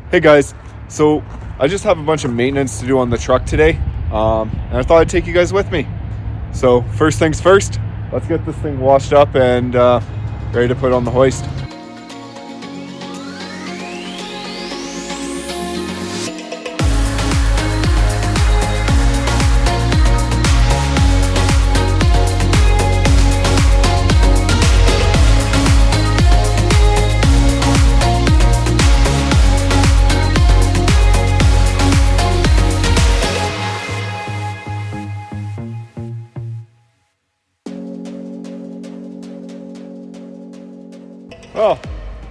Hey guys, so I just have a bunch of maintenance to do on the truck today, and I thought I'd take you guys with me. So first things first, let's get this thing washed up and ready to put on the hoist. Well,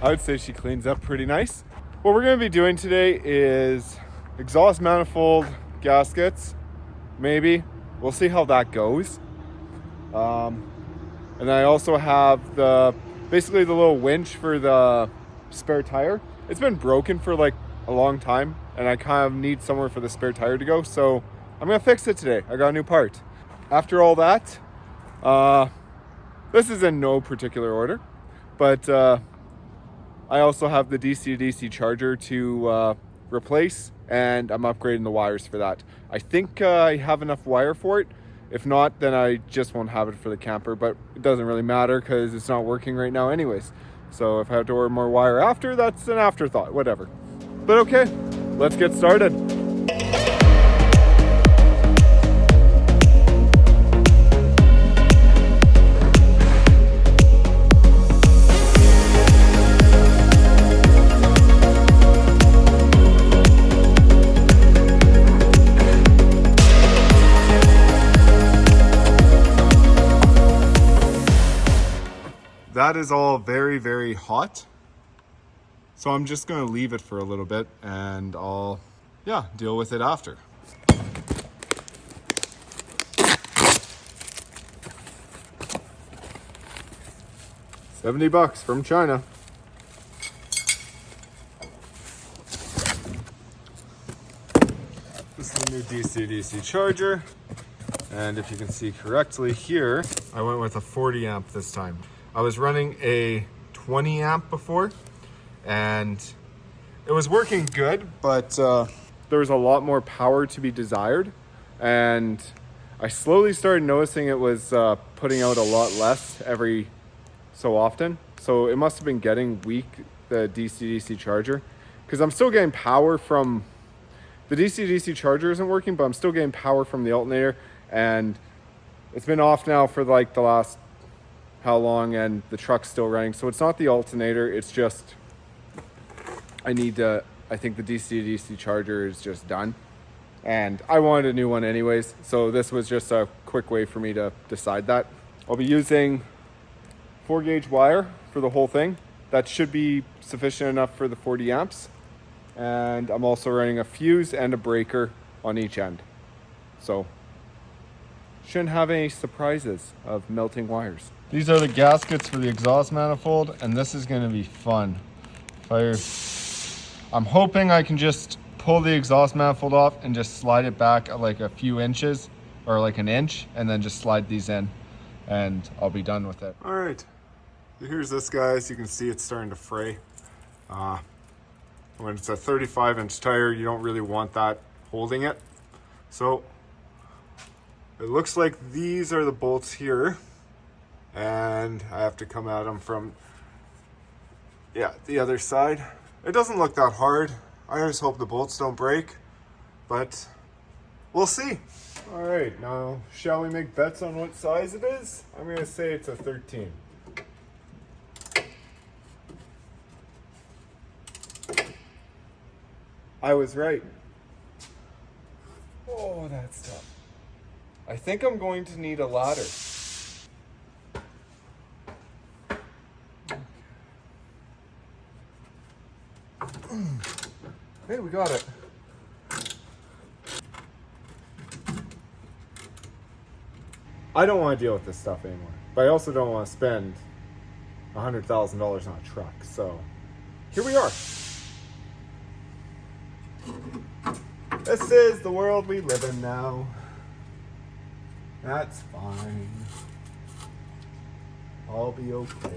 I would say she cleans up pretty nice. What we're going to be doing today is exhaust manifold gaskets, maybe. We'll see how that goes. And I also have basically the little winch for the spare tire. It's been broken for like a long time, and I kind of need somewhere for the spare tire to go. So I'm going to fix it today. I got a new part. After all that, this is in no particular order. But I also have the DC-to-DC charger to replace, and I'm upgrading the wires for that. I think I have enough wire for it. If not, then I just won't have it for the camper, but it doesn't really matter because it's not working right now anyways. So if I have to order more wire after, that's an afterthought, whatever. But okay, let's get started. That is all very, very hot. So I'm just gonna leave it for a little bit and I'll, deal with it after. $70 from China. This is the new DC-DC charger. And if you can see correctly here, I went with a 40 amp this time. I was running a 20 amp before and it was working good, but there was a lot more power to be desired. And I slowly started noticing it was putting out a lot less every so often. So it must have been getting weak, the DC-DC charger, because I'm still getting power from the DC-DC charger isn't working, but I'm still getting power from the alternator, and it's been off now for like the last how long, and the truck's still running. So it's not the alternator, it's just I think the DC-DC charger is just done, and I wanted a new one anyways, so this was just a quick way for me to decide that. I'll be using 4-gauge wire for the whole thing. That should be sufficient enough for the 40 amps, and I'm also running a fuse and a breaker on each end, so shouldn't have any surprises of melting wires. These are the gaskets for the exhaust manifold, and this is going to be fun. I'm hoping I can just pull the exhaust manifold off and just slide it back like a few inches or like an inch, and then just slide these in and I'll be done with it. All right, here's this, guys. You can see it's starting to fray. When it's a 35-inch tire, you don't really want that holding it. So it looks like these are the bolts here, and I have to come at them from, the other side. It doesn't look that hard. I always hope the bolts don't break, but we'll see. All right, now shall we make bets on what size it is? I'm gonna say it's a 13. I was right. Oh, that's tough. I think I'm going to need a ladder. Hey, we got it. I don't want to deal with this stuff anymore, but I also don't want to spend $100,000 on a truck, so here we are. This is the world we live in now. That's fine. I'll be okay.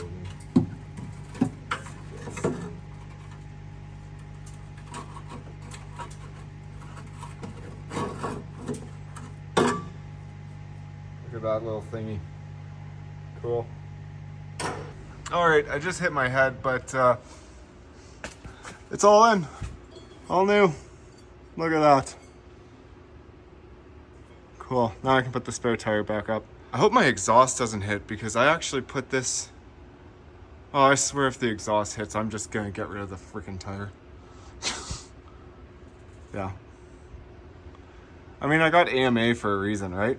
at that little thingy. Cool. All right, I just hit my head, but it's all in. All new. Look at that. Cool. Now I can put the spare tire back up. I hope my exhaust doesn't hit because I actually put this... Oh, I swear if the exhaust hits, I'm just gonna get rid of the freaking tire. Yeah. I mean, I got AMA for a reason, right?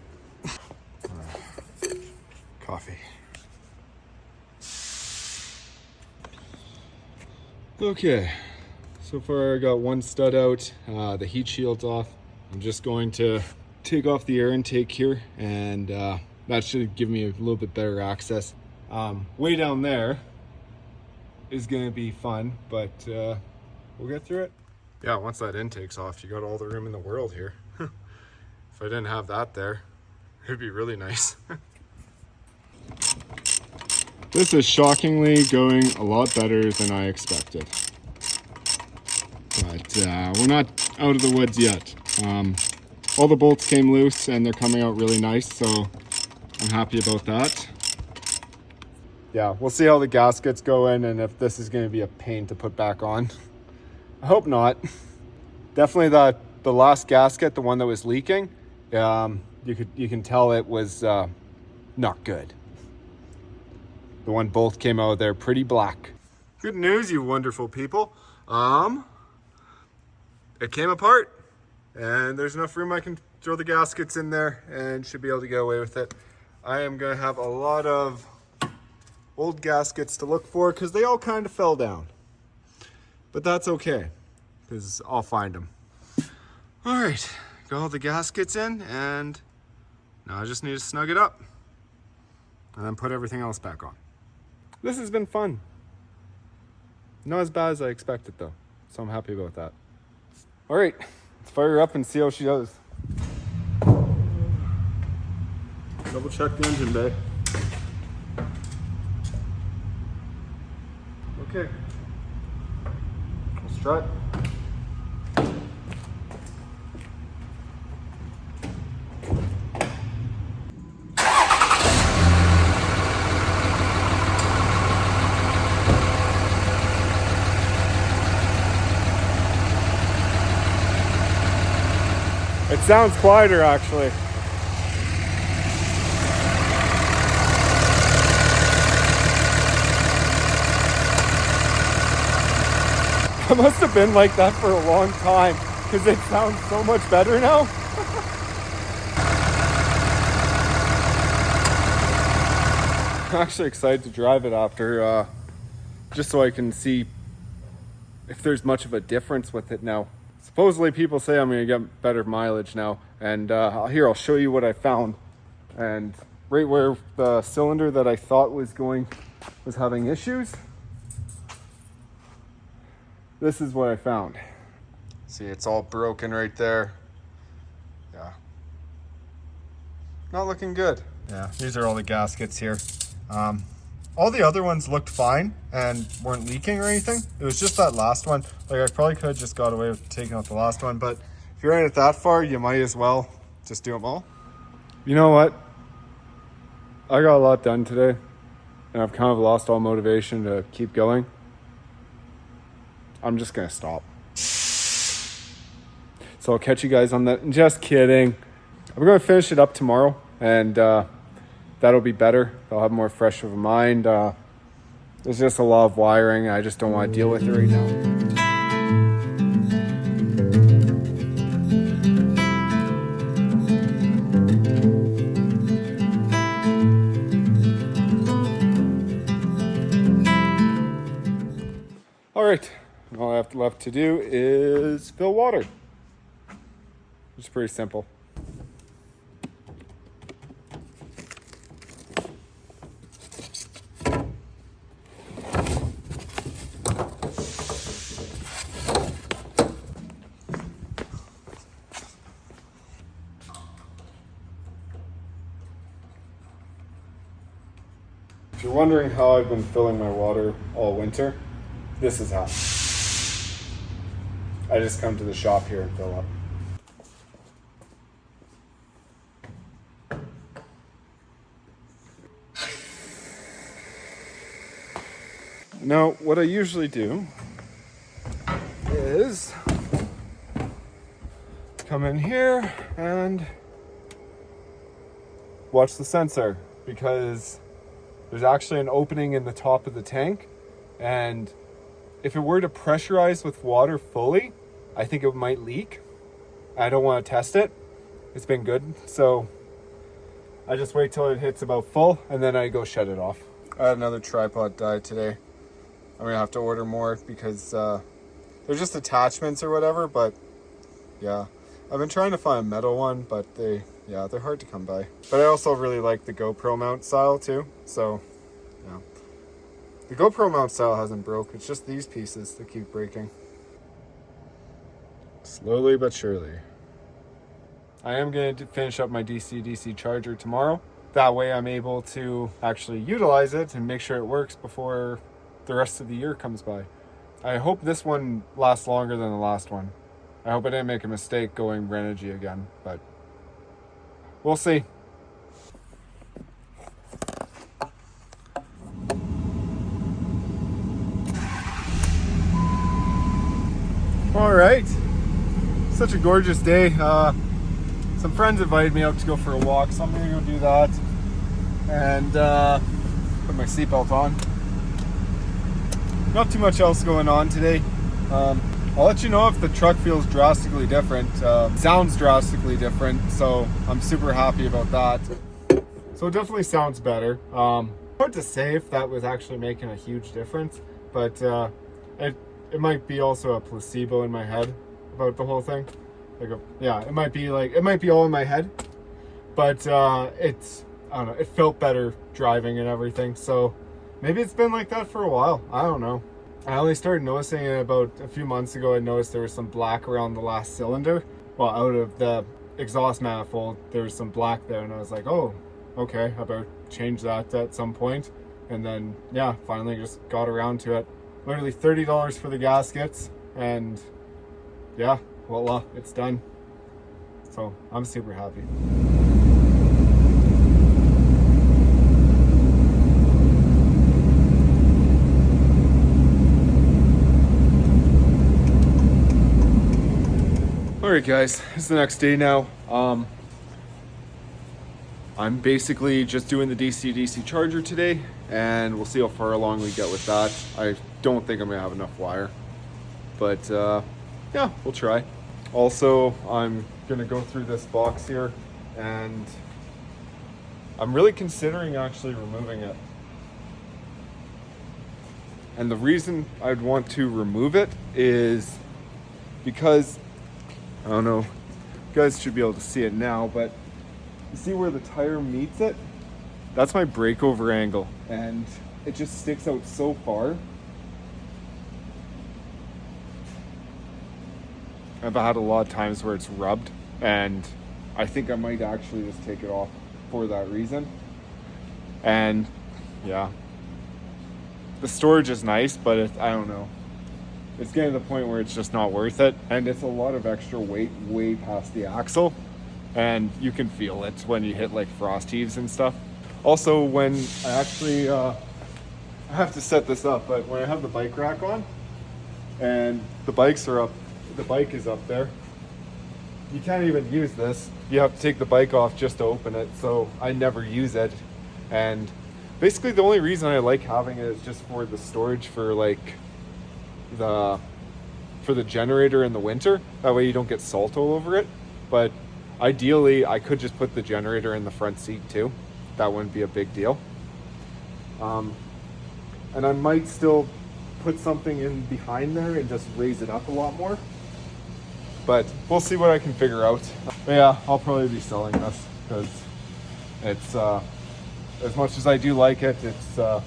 Coffee. Okay. So far I got one stud out, the heat shield's off. I'm just going to take off the air intake here, and that should give me a little bit better access. Way down there is gonna be fun, but we'll get through it. Yeah, once that intake's off, you got all the room in the world here. If I didn't have that there, it'd be really nice. This is shockingly going a lot better than I expected. But we're not out of the woods yet. All the bolts came loose and they're coming out really nice, so I'm happy about that. Yeah, we'll see how the gaskets go in and if this is going to be a pain to put back on. I hope not. Definitely the last gasket, the one that was leaking, you can tell it was not good. The one bolt came out there pretty black. Good news, you wonderful people. It came apart and there's enough room I can throw the gaskets in there and should be able to get away with it. I am going to have a lot of old gaskets to look for because they all kind of fell down. But that's okay because I'll find them. All right, got all the gaskets in and now I just need to snug it up and then put everything else back on. This has been fun. Not as bad as I expected though, so I'm happy about that. All right, let's fire her up and see how she does. Double check the engine bay. Okay, let's try it. It sounds quieter actually. It must have been like that for a long time because it sounds so much better now. I'm actually excited to drive it after, just so I can see if there's much of a difference with it now. Supposedly people say I'm gonna get better mileage now, and here I'll show you what I found. And right where the cylinder that I thought was having issues, this is what I found. See, it's all broken right there. Yeah, not looking good. Yeah, these are all the gaskets here. All the other ones looked fine and weren't leaking or anything. It was just that last one. Like, I probably could have just got away with taking out the last one, but if you're in it that far, you might as well just do them all. You know what? I got a lot done today and I've kind of lost all motivation to keep going. I'm just gonna stop. So I'll catch you guys on that. Just kidding. I'm gonna finish it up tomorrow and that'll be better. I'll have more fresh of a mind. There's just a lot of wiring. I just don't want to deal with it right now. All right, all I have left to do is fill water. It's pretty simple. If you're wondering how I've been filling my water all winter, this is how. I just come to the shop here and fill up. Now, what I usually do is come in here and watch the sensor, because there's actually an opening in the top of the tank, and if it were to pressurize with water fully, I think it might leak. I don't want to test it. It's been good, so I just wait till it hits about full and then I go shut it off. I had another tripod die today. I'm gonna have to order more because they're just attachments or whatever, but yeah. I've been trying to find a metal one, but they're hard to come by. But I also really like the GoPro mount style too, so yeah. The GoPro mount style hasn't broke, it's just these pieces that keep breaking. Slowly but surely. I am going to finish up my DC-DC charger tomorrow. That way I'm able to actually utilize it and make sure it works before the rest of the year comes by. I hope this one lasts longer than the last one. I hope I didn't make a mistake going Renogy again, but we'll see. All right, such a gorgeous day. Some friends invited me out to go for a walk, so I'm gonna go do that and put my seatbelt on. Not too much else going on today. I'll let you know if the truck feels drastically different, sounds drastically different, so I'm super happy about that. So it definitely sounds better. Hard to say if that was actually making a huge difference, but it might be also a placebo in my head about the whole thing. It might be all in my head, but I don't know, it felt better driving and everything, so maybe it's been like that for a while. I don't know. I only started noticing it about a few months ago. I noticed there was some black around the last cylinder. Well, out of the exhaust manifold, there was some black there, and I was like, oh, okay, I better change that at some point. And then, yeah, finally just got around to it. Literally $30 for the gaskets, and yeah, voila, it's done. So I'm super happy. Alright guys, it's the next day now. I'm basically just doing the DC-DC charger today, and we'll see how far along we get with that. I don't think I'm gonna have enough wire, but yeah, we'll try. Also, I'm gonna go through this box here, and I'm really considering actually removing it. And the reason I'd want to remove it is because, I don't know, you guys should be able to see it now, but you see where the tire meets it? That's my breakover angle, and it just sticks out so far. I've had a lot of times where it's rubbed, and I think I might actually just take it off for that reason. And yeah, the storage is nice, but I don't know. It's getting to the point where it's just not worth it, and it's a lot of extra weight way past the axle, and you can feel it when you hit like frost heaves and stuff. Also, when I actually, I have to set this up, but when I have the bike rack on, and the bikes are up, the bike is up there, you can't even use this. You have to take the bike off just to open it, so I never use it. And basically the only reason I like having it is just for the storage for like for the generator in the winter. That way you don't get salt all over it. But ideally I could just put the generator in the front seat too. That wouldn't be a big deal. And I might still put something in behind there and just raise it up a lot more, but we'll see what I can figure out. But yeah, I'll probably be selling this because it's as much as I do like it, it's kind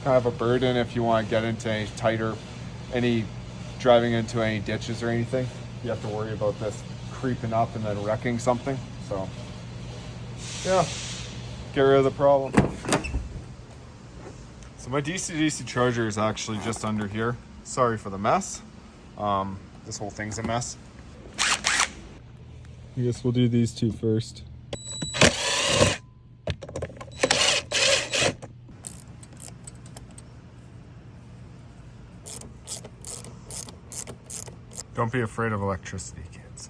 of a burden if you want to get into any driving into any ditches or anything. You have to worry about this creeping up and then wrecking something. So yeah, get rid of the problem. So my DC-DC charger is actually just under here. Sorry for the mess. This whole thing's a mess. I guess we'll do these two first. Don't be afraid of electricity, kids.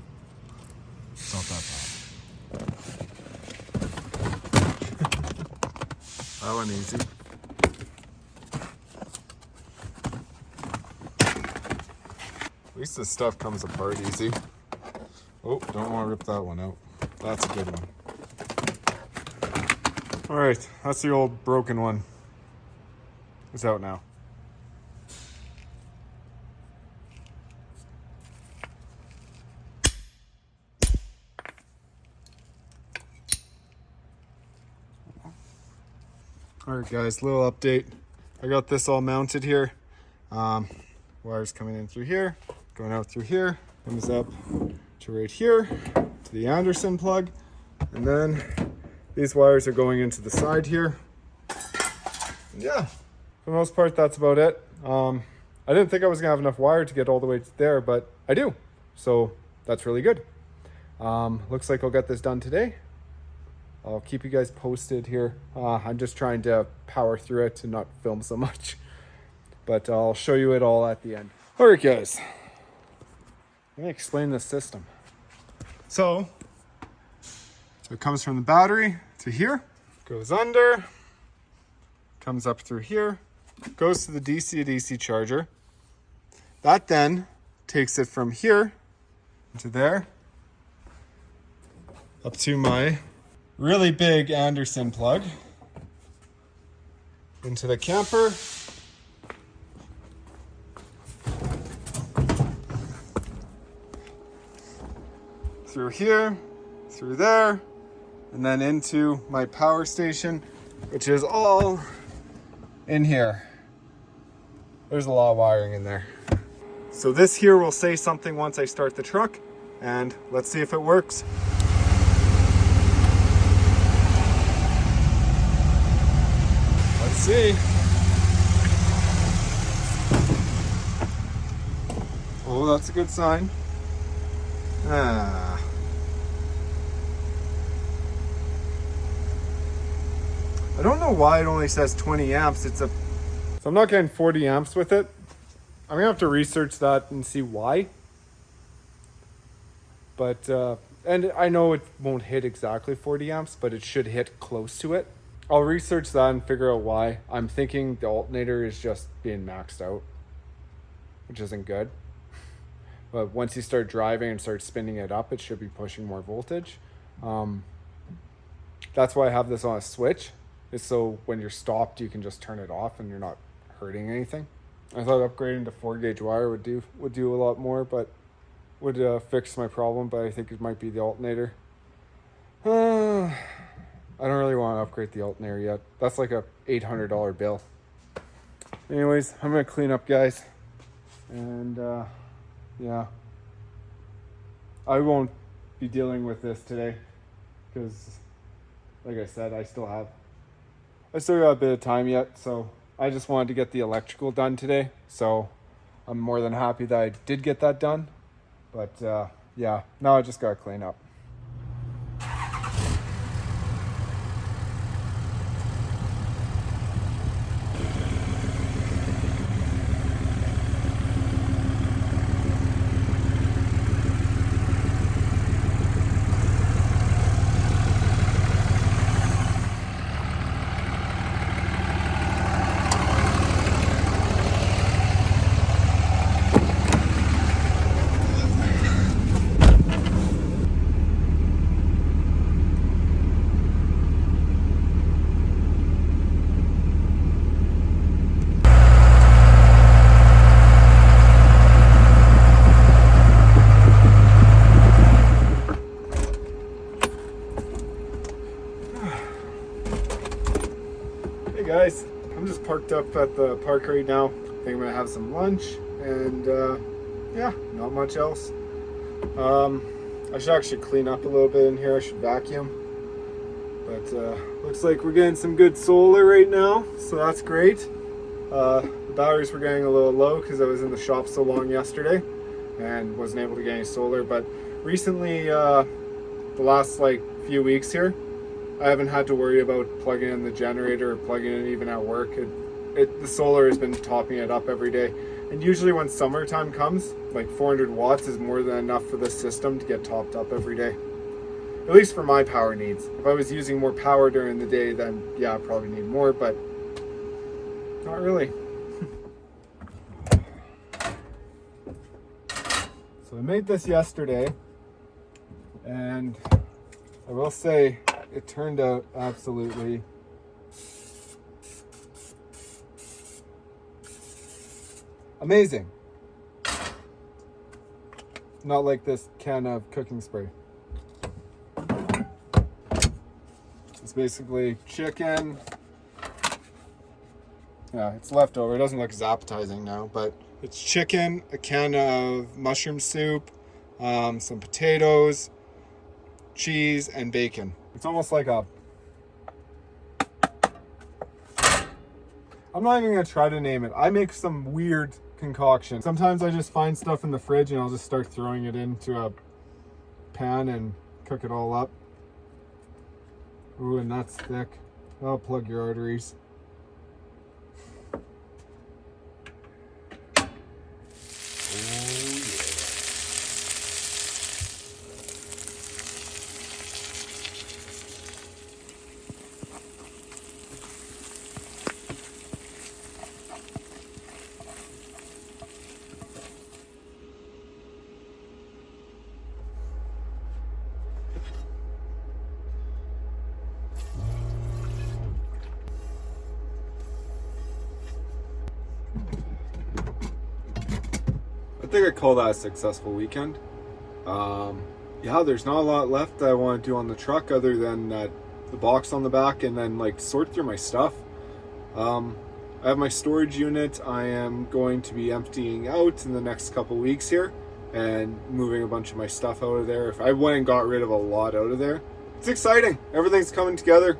It's not that bad. That one easy. At least this stuff comes apart easy. Oh, don't want to rip that one out. That's a good one. All right, that's the old broken one. It's out now. All right, guys, little update. I got this all mounted here. Wires coming in through here, going out through here, comes up to right here, to the Anderson plug. And then these wires are going into the side here. And yeah, for the most part, that's about it. I didn't think I was gonna have enough wire to get all the way there, but I do. So that's really good. Looks like I'll get this done today. I'll keep you guys posted here. I'm just trying to power through it and not film so much. But I'll show you it all at the end. All right, guys. Let me explain this system. So it comes from the battery to here, goes under, comes up through here, goes to the DC to DC charger. That then takes it from here to there, up to my really big Anderson plug, into the camper, through here, through there, and then into my power station, which is all in here. There's a lot of wiring in there. So this here will say something once I start the truck, and let's see if it works. Let's see. Oh, that's a good sign. I don't know why it only says 20 amps. So I'm not getting 40 amps with it. I'm gonna have to research that and see why. But, and I know it won't hit exactly 40 amps, but it should hit close to it. I'll research that and figure out why. I'm thinking the alternator is just being maxed out, which isn't good. But once you start driving and start spinning it up, it should be pushing more voltage. That's why I have this on a switch, is so when you're stopped, you can just turn it off and you're not hurting anything. I thought upgrading to 4-gauge wire would do a lot more, but would fix my problem, but I think it might be the alternator. I don't really want to upgrade the alternator yet. That's like a $800 bill. Anyways, I'm gonna clean up, guys. And yeah, I won't be dealing with this today because, like I said, I still got a bit of time yet. So I just wanted to get the electrical done today. So I'm more than happy that I did get that done. But yeah, now I just gotta clean up. Guys, I'm just parked up at the park right now. I think I'm gonna have some lunch and yeah, not much else. I should actually clean up a little bit in here. I should vacuum, but looks like we're getting some good solar right now, so that's great. The batteries were getting a little low because I was in the shop so long yesterday and wasn't able to get any solar, but recently the last like few weeks here, I haven't had to worry about plugging in the generator or plugging in even at work. The solar has been topping it up every day. And usually when summertime comes, like 400 watts is more than enough for this system to get topped up every day. At least for my power needs. If I was using more power during the day, then yeah, I probably need more, but not really. So I made this yesterday, and I will say it turned out absolutely amazing. Not like this can of cooking spray. It's basically chicken. Yeah, it's leftover. It doesn't look as appetizing now, but it's chicken, a can of mushroom soup, some potatoes, cheese, and bacon. It's almost like a... I'm not even going to try to name it. I make some weird concoction. Sometimes I just find stuff in the fridge and I'll just start throwing it into a pan and cook it all up. Ooh, and that's thick. I'll plug your arteries. I think I call that a successful weekend. Yeah, there's not a lot left that I want to do on the truck other than the box on the back and then like sort through my stuff. I have my storage unit I am going to be emptying out in the next couple weeks here and moving a bunch of my stuff out of there. If I went and got rid of a lot out of there. It's exciting. Everything's coming together.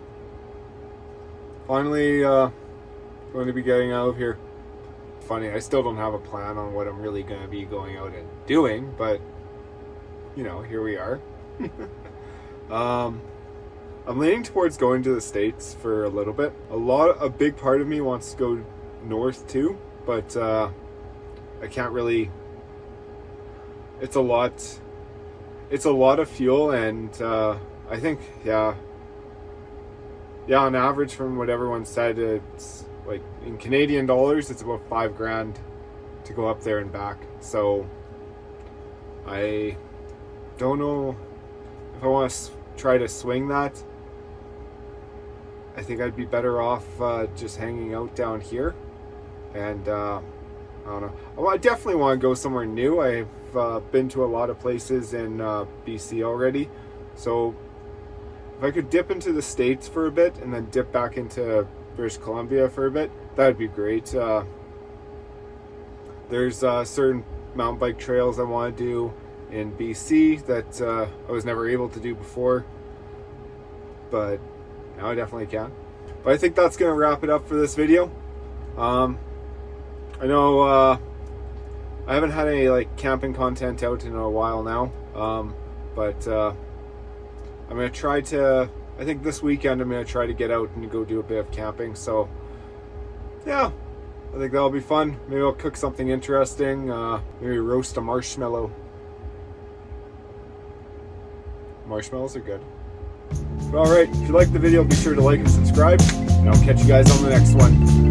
Finally going to be getting out of here. Funny, I still don't have a plan on what I'm really going to be going out and doing, but you know, here we are. I'm leaning towards going to the States for a little bit. A big part of me wants to go north too, but I can't really. It's a lot of fuel, and I think yeah, on average from what everyone said, it's like in Canadian dollars, it's about $5,000 to go up there and back. So I don't know if I want to try to swing that. I think I'd be better off just hanging out down here. And I don't know. I definitely want to go somewhere new. I've been to a lot of places in BC already. So if I could dip into the States for a bit and then dip back into British Columbia for a bit, that would be great. There's certain mountain bike trails I want to do in BC that I was never able to do before, but now I definitely can. But I think that's going to wrap it up for this video. I know I haven't had any like camping content out in a while now, but I'm going to try to, I think this weekend I'm going to try to get out and go do a bit of camping. So yeah, I think that'll be fun. Maybe I'll cook something interesting, maybe roast a marshmallow. Marshmallows are good. But alright, if you liked the video, be sure to like and subscribe, and I'll catch you guys on the next one.